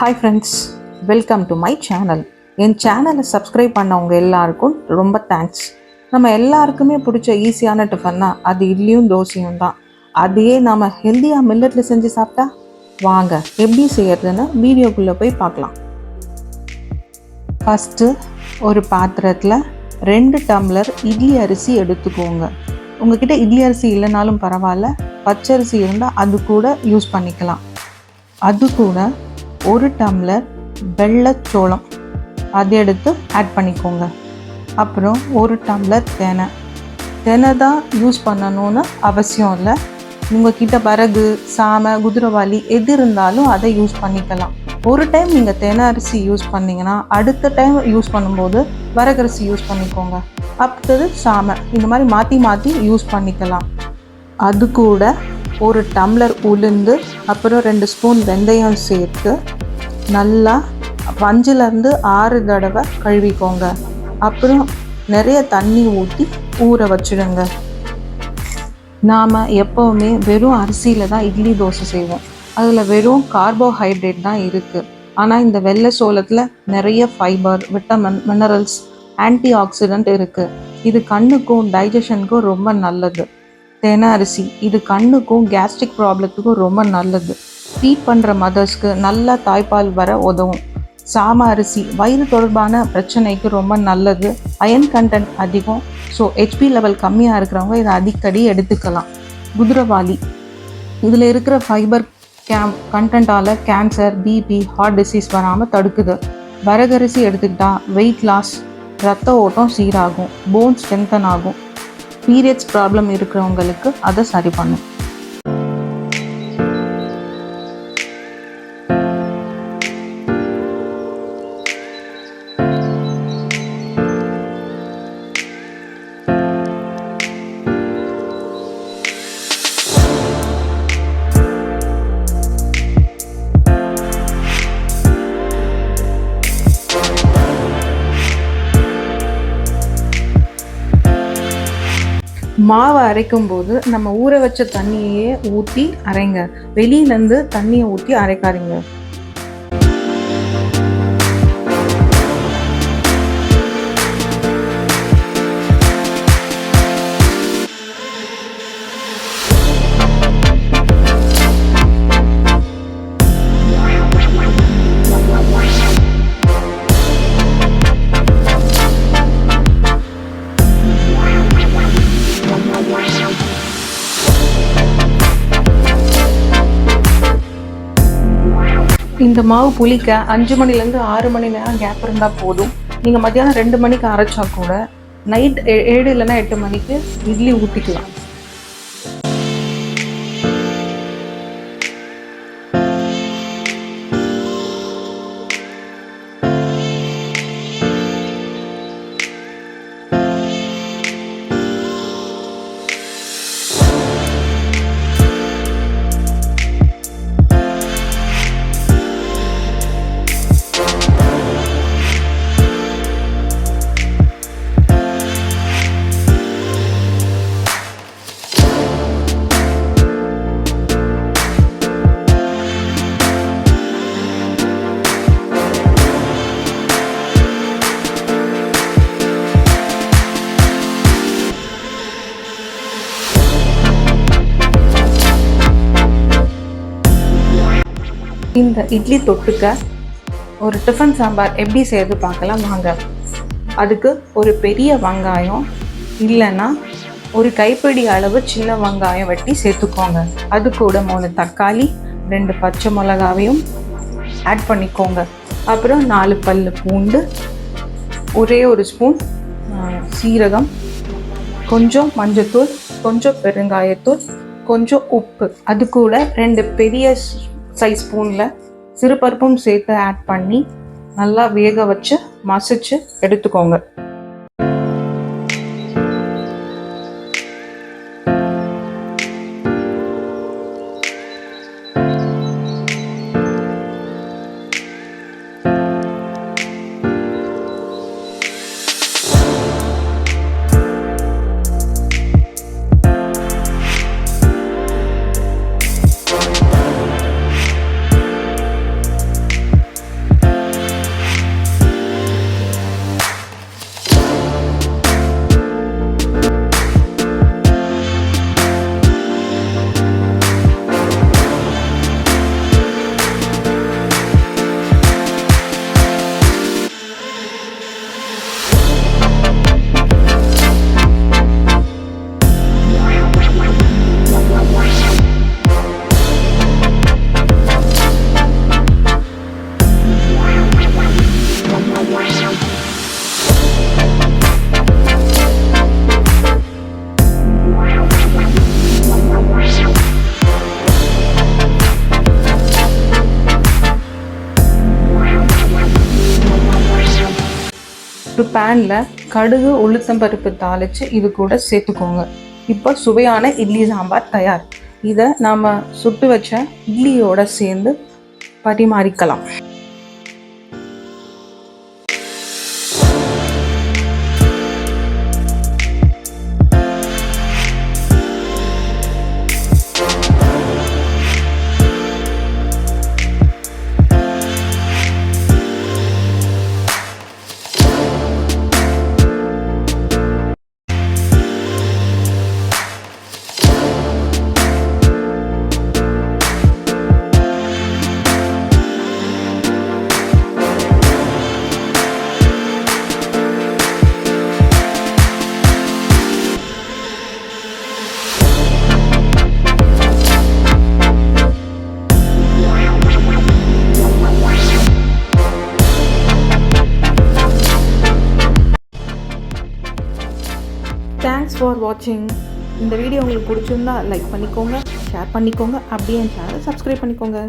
Hi friends, welcome to my channel. என் சேனலை subscribe பண்ணவங்க எல்லாருக்கும் ரொம்ப தேங்க்ஸ். நம்ம எல்லாருக்குமே பிடிச்ச ஈஸியான டிஃபன்னா அது இட்லியும் தோசையும் தான். அதையே நாம் ஹெல்த்தியாக மில்லட்டில் செஞ்சு சாப்பிட்டா வாங்க எப்படி செய்யறதுன்னு வீடியோக்குள்ளே போய் பார்க்கலாம். ஃபஸ்ட்டு ஒரு பாத்திரத்தில் 2 டம்ளர் இட்லி அரிசி எடுத்துக்கோங்க. உங்ககிட்ட இட்லி அரிசி இல்லைனாலும் பரவாயில்ல, பச்சரிசி இருந்தால் அது கூட யூஸ் பண்ணிக்கலாம். அது கூட 1 டம்ளர் வெள்ளைச்சோளம் அதை எடுத்து ஆட் பண்ணிக்கோங்க. அப்புறம் 1 டம்ளர் தெனை தான் யூஸ் பண்ணணும்னு அவசியம் இல்லை. உங்ககிட்ட வரகு, சாமை, குதிரைவாலி எது இருந்தாலும் அதை யூஸ் பண்ணிக்கலாம். ஒரு டைம் நீங்கள் தெனை அரிசி யூஸ் பண்ணிங்கன்னா அடுத்த டைம் யூஸ் பண்ணும்போது வரகரிசி யூஸ் பண்ணிக்கோங்க. அடுத்தது சாமை, இந்த மாதிரி மாற்றி மாற்றி யூஸ் பண்ணிக்கலாம். அது கூட 1 டம்ளர் உளுந்து, அப்புறம் 2 ஸ்பூன் வெந்தயம் சேர்த்து நல்லா 5லேருந்து 6 தடவை கழுவிக்கோங்க. அப்புறம் நிறைய தண்ணி ஊற்றி ஊற வச்சுடுங்க. நாம் எப்போவுமே வெறும் அரிசியில் தான் இட்லி தோசை செய்வோம். அதில் வெறும் கார்போஹைட்ரேட் தான் இருக்குது. ஆனால் இந்த வெள்ளை சோளத்தில் நிறைய fibre, vitamin, minerals, anti accident இருக்குது. இது கண்ணுக்கும் டைஜஷனுக்கும் ரொம்ப நல்லது. தெனை அரிசி இது கண்ணுக்கும் கேஸ்ட்ரிக் ப்ராப்ளத்துக்கும் ரொம்ப நல்லது. ஃபீட் பண்ணுற மதர்ஸ்க்கு நல்லா தாய்ப்பால் வர உதவும். சாமை அரிசி வயிறு தொடர்பான பிரச்சனைக்கு ரொம்ப நல்லது. அயன் கண்டென்ட் அதிகம். ஸோ ஹெச்பி லெவல் கம்மியாக இருக்கிறவங்க இதை அடிக்கடி எடுத்துக்கலாம். குதிரைவாலி இதில் இருக்கிற ஃபைபர் கண்டென்ட்டால் கேன்சர், பிபி, ஹார்ட் டிசீஸ் வராமல் தடுக்குது. வரகரிசி எடுத்துக்கிட்டால் வெயிட் லாஸ், ரத்த ஓட்டம் சீராகும், போன் ஸ்ட்ரென்தன் ஆகும். பீரியட்ஸ் ப்ராப்ளம் இருக்கிறவங்களுக்கு அதை சரி பண்ணும். மாவை அரைக்கும் போது நம்ம ஊற வச்ச தண்ணியே ஊற்றி அரைங்க. வெளியிலேருந்து தண்ணியை ஊற்றி அரைக்காதீங்க. இந்த மாவு புளிக்க 5 மணிலேருந்து 6 மணி நேரம் கேப் இருந்தால் போதும். நீங்கள் மத்தியானம் 2 மணிக்கு அரைச்சா கூட நைட் 7 இல்லைன்னா 8 மணிக்கு இட்லி ஊற்றிக்கலாம். இந்த இட்லி தொட்டுக்க ஒரு டிஃபன் சாம்பார் எப்படி செய்யறது பார்க்கலாம் வாங்க. அதுக்கு ஒரு பெரிய வெங்காயம் இல்லைன்னா ஒரு கைப்பிடி அளவு சின்ன வெங்காயம் வெட்டி சேர்த்துக்கோங்க. அது கூட 3 தக்காளி, 2 பச்சை மிளகாவையும் ஆட் பண்ணிக்கோங்க. அப்புறம் 4 பல்லு பூண்டு, ஒரே 1 ஸ்பூன் சீரகம், கொஞ்சம் மஞ்சத்தூள், கொஞ்சம் பெருங்காயத்தூள், கொஞ்சம் உப்பு, அது கூட 2 பெரிய சைஸ் ஸ்பூனில் சிறுபருப்பும் சேர்த்து ஆட் பண்ணி நல்லா வேக வச்சு மசிச்சு எடுத்துக்கோங்க. ஒரு பேனில் கடுகு உளுத்தம்பருப்பு தாளித்து இது கூட சேர்த்துக்கோங்க. இப்போ சுவையான இட்லி சாம்பார் தயார். இதை நாம் சுட்டு வச்ச இட்லியோடு சேர்ந்து பரிமாறிக்கலாம். தேங்க்ஸ் ஃபார் வாட்சிங். இந்த வீடியோ உங்களுக்கு பிடிச்சிருந்தா லைக் பண்ணிக்கோங்க, ஷேர் பண்ணிக்கோங்க, அப்படியே என் சேனலை சப்ஸ்கிரைப் பண்ணிக்கோங்க.